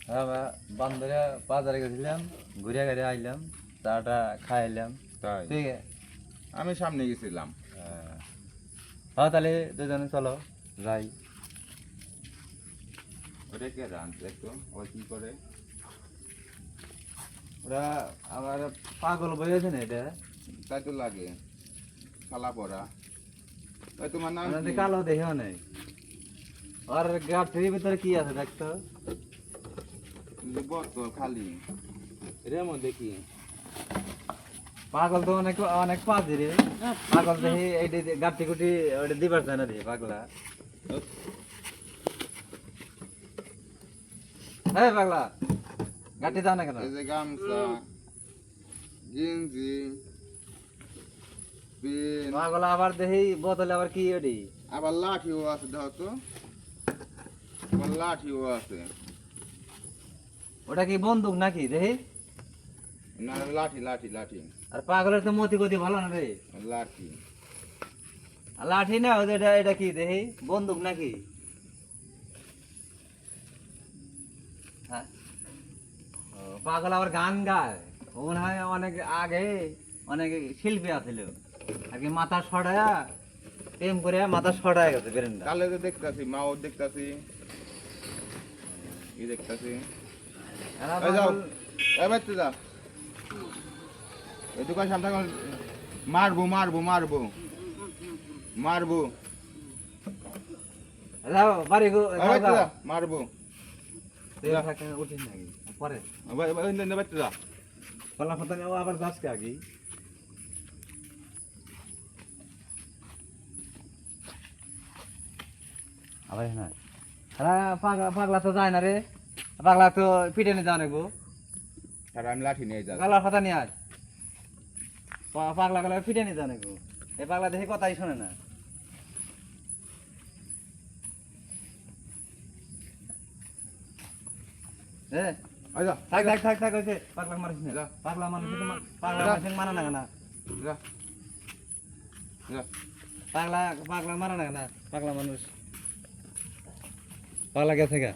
বান্ধরে বাজারে গেছিলাম, ঘুরে ঘুরে আইলাম, চাটা খাইলাম। তাই ঠিক আছে, আমি সামনে গেছিলাম। হ্যাঁ তাহলে দুজনে চলো যাই। ওটা কে জানতো একটু ও কি করে? ওরা আমার পাগল বইয়েছে না এটা, তাই তো লাগে খালা পড়া। ওই তোমার নাম আমাদের কি? কালো দেখেও নেই। আর গাছের ভিতরে কি আছে দেখতো? বোতল খালি এর মধ্যে কি? পাগল তো অনেক অনেক পাজি রে। পাগল দেখি এইটি গাঠি গুটি ওটা দিবার চায় না রে পাগলা। হ্যাঁ পাগলা, গাঠি দাও না কেন? এই যে গামছা, গেঞ্জি, পেন, পাগলা আবার দেখি বোতলে আবার কি ওটি? আবার লাঠিও আছে, দেখো তো আবার লাঠিও আছে। ওটা কি বন্দুক নাকি দেখি? না লাঠি লাঠি লাঠি আর পাগলের তো মতি গতি ভালো না রে। লাঠি। আর লাঠি না ওদের এটা এটা কি দেখি? বন্দুক নাকি? হ্যাঁ, ও, পাগল আবার গান গায়। ও মনে হয় অনেক আগে অনেক শিল্পী আছিল আর কি, মাথা সরায়া টেম করে মাথা সরায় গেছে বেরেন্ডা। তাহলে তো দেখতাছি মাও দেখতাছি ই দেখতাছি। এরা এই যাও পাগল- এবার তো যা এই দোকান সামনে মারবো মারবো মারবো মারবো যাও বাড়ি এবার তো যা মারবো। উঠিস নাকি পরে এবার তো যা কলা পাতা নেওয়া আবার যাচ্ছে আগে। আবার না পাগলা পাগলা তো যায় না রে, পাগলা তো পিটে নিয়ে যাও নাকবো। আর আমি লাঠি নিয়ে যা। গলার কথা নিয়ে আয়, পাগলা গলা পিটে নিয়ে যাও নাকবো। এই পাগলা দেখে কথাই শোনে না। হ্যাঁ যা থাক থাক থাক থাক হয়েছে, পাগলা মারিস না। যা। পাগলা মানুষ পাগলা যা। মানুষ মানা না কেনা, যা যা পাগলা পাগলা মারা না কেনা, পাগলা মানুষ পাগলা গেছে গা।